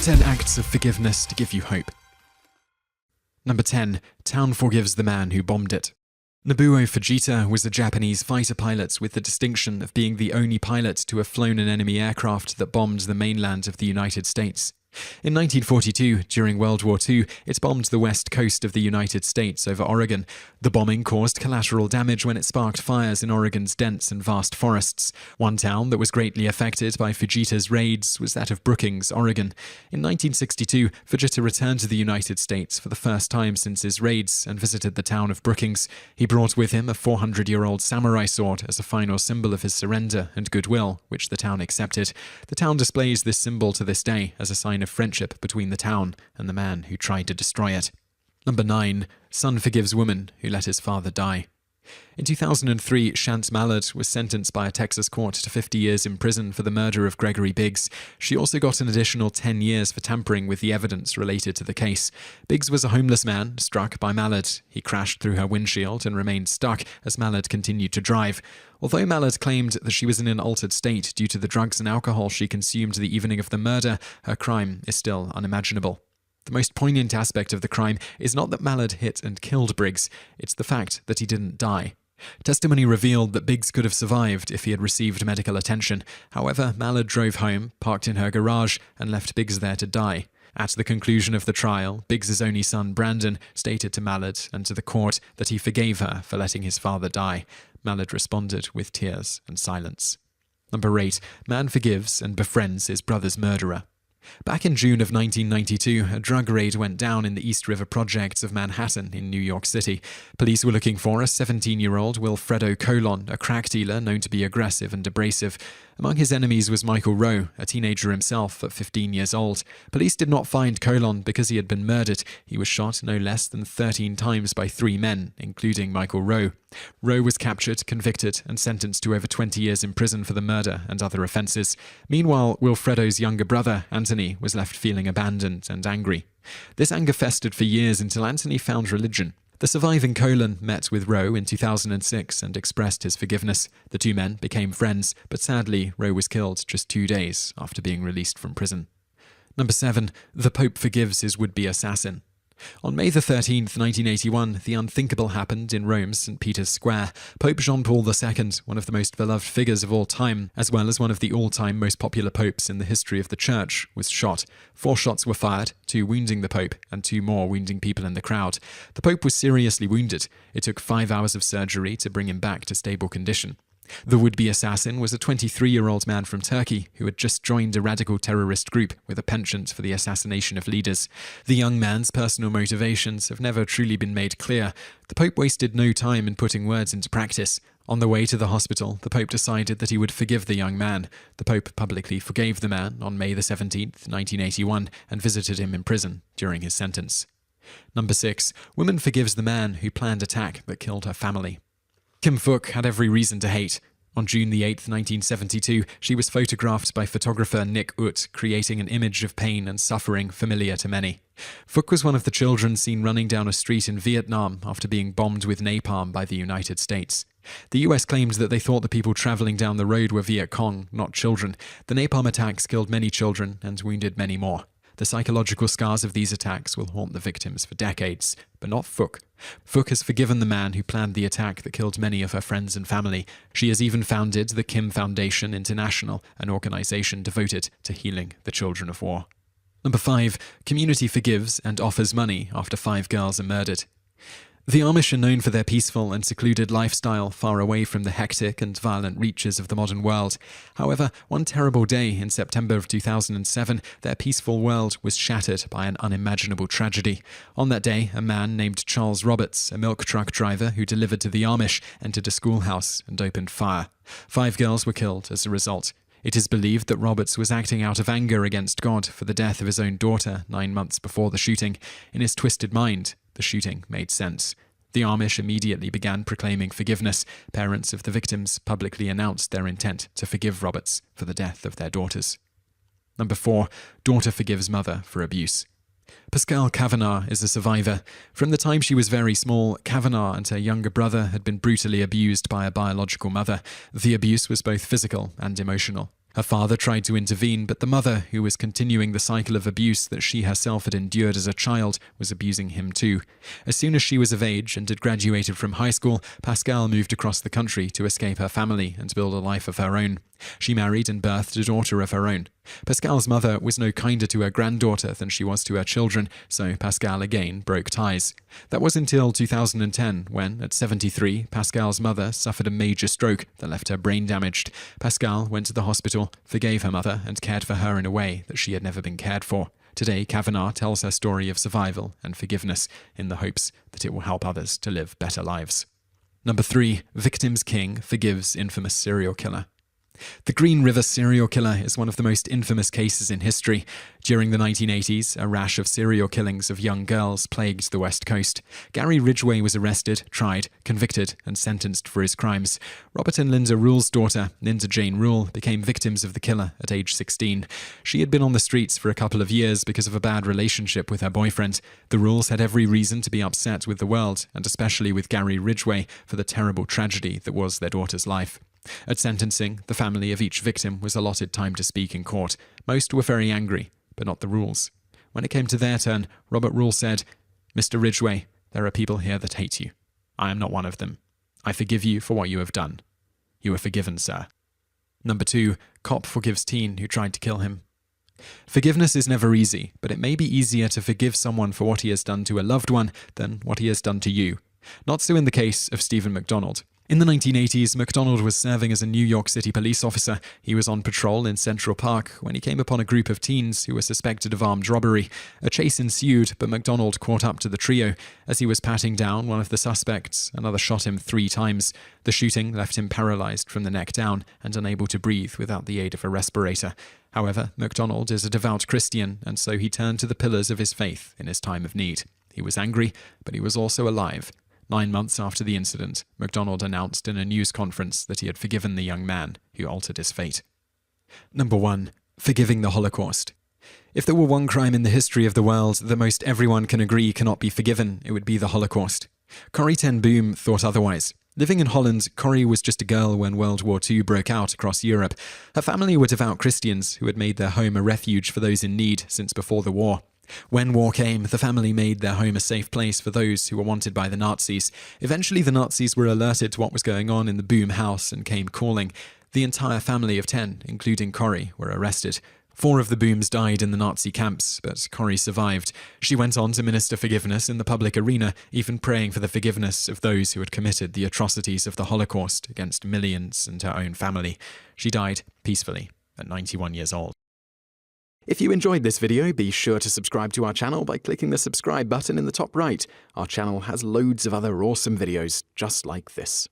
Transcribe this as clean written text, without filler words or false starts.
10 acts of forgiveness to give you hope. Number 10. Town forgives the man who bombed it. Nobuo Fujita was a Japanese fighter pilot with the distinction of being the only pilot to have flown an enemy aircraft that bombed the mainland of the United States. In 1942, during World War II, it bombed the west coast of the United States over Oregon. The bombing caused collateral damage when it sparked fires in Oregon's dense and vast forests. One town that was greatly affected by Fujita's raids was that of Brookings, Oregon. In 1962, Fujita returned to the United States for the first time since his raids and visited the town of Brookings. He brought with him a 400-year-old samurai sword as a final symbol of his surrender and goodwill, which the town accepted. The town displays this symbol to this day as a sign of friendship between the town and the man who tried to destroy it. Number 9. Son forgives woman who let his father die. In 2003, Shant Mallard was sentenced by a Texas court to 50 years in prison for the murder of Gregory Biggs. She also got an additional 10 years for tampering with the evidence related to the case. Biggs was a homeless man struck by Mallard. He crashed through her windshield and remained stuck as Mallard continued to drive. Although Mallard claimed that she was in an altered state due to the drugs and alcohol she consumed the evening of the murder, her crime is still unimaginable. The most poignant aspect of the crime is not that Mallard hit and killed Briggs, it's the fact that he didn't die. Testimony revealed that Biggs could have survived if he had received medical attention. However, Mallard drove home, parked in her garage, and left Biggs there to die. At the conclusion of the trial, Biggs's only son, Brandon, stated to Mallard and to the court that he forgave her for letting his father die. Mallard responded with tears and silence. Number 8. Man forgives and befriends his brother's murderer. Back in June of 1992, a drug raid went down in the East River projects of Manhattan in New York City. Police were looking for a 17-year-old Wilfredo Colon, a crack dealer known to be aggressive and abrasive. Among his enemies was Michael Rowe, a teenager himself at 15 years old. Police did not find Colon because he had been murdered. He was shot no less than 13 times by 3 men, including Michael Rowe. Rowe was captured, convicted, and sentenced to over 20 years in prison for the murder and other offences. Meanwhile, Wilfredo's younger brother, Anthony, was left feeling abandoned and angry. This anger festered for years until Anthony found religion. The surviving Colon met with Rowe in 2006 and expressed his forgiveness. The two men became friends, but sadly, Rowe was killed just 2 days after being released from prison. Number 7. The Pope forgives his would-be assassin. On May 13, 1981, the unthinkable happened in Rome's St. Peter's Square. Pope Jean Paul II, one of the most beloved figures of all time, as well as one of the all-time most popular popes in the history of the Church, was shot. 4 shots were fired, 2 wounding the Pope, and 2 more wounding people in the crowd. The Pope was seriously wounded. It took 5 hours of surgery to bring him back to stable condition. The would-be assassin was a 23-year-old man from Turkey who had just joined a radical terrorist group with a penchant for the assassination of leaders. The young man's personal motivations have never truly been made clear. The Pope wasted no time in putting words into practice. On the way to the hospital, the Pope decided that he would forgive the young man. The Pope publicly forgave the man on May 17, 1981, and visited him in prison during his sentence. Number 6. Woman forgives the man who planned attack that killed her family. Kim Phuc had every reason to hate. On June 8, 1972, she was photographed by photographer Nick Ut, creating an image of pain and suffering familiar to many. Phuc was one of the children seen running down a street in Vietnam after being bombed with napalm by the United States. The US claimed that they thought the people traveling down the road were Viet Cong, not children. The napalm attacks killed many children and wounded many more. The psychological scars of these attacks will haunt the victims for decades, but not Phuc. Phuc has forgiven the man who planned the attack that killed many of her friends and family. She has even founded the Kim Foundation International, an organization devoted to healing the children of war. Number 5. Community forgives and offers money after 5 girls are murdered. The Amish are known for their peaceful and secluded lifestyle far away from the hectic and violent reaches of the modern world. However, one terrible day in September of 2007, their peaceful world was shattered by an unimaginable tragedy. On that day, a man named Charles Roberts, a milk truck driver who delivered to the Amish, entered a schoolhouse and opened fire. 5 girls were killed as a result. It is believed that Roberts was acting out of anger against God for the death of his own daughter 9 months before the shooting. In his twisted mind, the shooting made sense. The Amish immediately began proclaiming forgiveness. Parents of the victims publicly announced their intent to forgive Roberts for the death of their daughters. Number 4. Daughter forgives mother for abuse. Pascal Kavanagh is a survivor. From the time she was very small, Kavanagh and her younger brother had been brutally abused by a biological mother. The abuse was both physical and emotional. Her father tried to intervene, but the mother, who was continuing the cycle of abuse that she herself had endured as a child, was abusing him too. As soon as she was of age and had graduated from high school, Pascale moved across the country to escape her family and build a life of her own. She married and birthed a daughter of her own. Pascale's mother was no kinder to her granddaughter than she was to her children, so Pascale again broke ties. That was until 2010, when, at 73, Pascale's mother suffered a major stroke that left her brain damaged. Pascale went to the hospital, forgave her mother, and cared for her in a way that she had never been cared for. Today, Kavanagh tells her story of survival and forgiveness in the hopes that it will help others to live better lives. Number 3. Victim's King forgives infamous serial killer. The Green River serial killer is one of the most infamous cases in history. During the 1980s, a rash of serial killings of young girls plagued the West Coast. Gary Ridgway was arrested, tried, convicted, and sentenced for his crimes. Robert and Linda Rule's daughter, Linda Jane Rule, became victims of the killer at age 16. She had been on the streets for a couple of years because of a bad relationship with her boyfriend. The Rules had every reason to be upset with the world, and especially with Gary Ridgway, for the terrible tragedy that was their daughter's life. At sentencing, the family of each victim was allotted time to speak in court. Most were very angry, but not the Rules. When it came to their turn, Robert Rule said, "Mr. Ridgway, there are people here that hate you. I am not one of them. I forgive you for what you have done. You are forgiven, sir." Number 2. Cop forgives teen who tried to kill him. Forgiveness is never easy, but it may be easier to forgive someone for what he has done to a loved one than what he has done to you. Not so in the case of Stephen McDonald. In the 1980s, McDonald was serving as a New York City police officer. He was on patrol in Central Park when he came upon a group of teens who were suspected of armed robbery. A chase ensued, but McDonald caught up to the trio. As he was patting down one of the suspects, another shot him 3 times. The shooting left him paralyzed from the neck down and unable to breathe without the aid of a respirator. However, McDonald is a devout Christian, and so he turned to the pillars of his faith in his time of need. He was angry, but he was also alive. 9 months after the incident, McDonald announced in a news conference that he had forgiven the young man who altered his fate. Number 1. Forgiving the Holocaust. If there were one crime in the history of the world that most everyone can agree cannot be forgiven, it would be the Holocaust. Corrie ten Boom thought otherwise. Living in Holland, Corrie was just a girl when World War II broke out across Europe. Her family were devout Christians who had made their home a refuge for those in need since before the war. When war came, the family made their home a safe place for those who were wanted by the Nazis. Eventually, the Nazis were alerted to what was going on in the Boom house and came calling. The entire family of 10, including Corrie, were arrested. 4 of the Booms died in the Nazi camps, but Corrie survived. She went on to minister forgiveness in the public arena, even praying for the forgiveness of those who had committed the atrocities of the Holocaust against millions and her own family. She died peacefully at 91 years old. If you enjoyed this video, be sure to subscribe to our channel by clicking the subscribe button in the top right. Our channel has loads of other awesome videos just like this.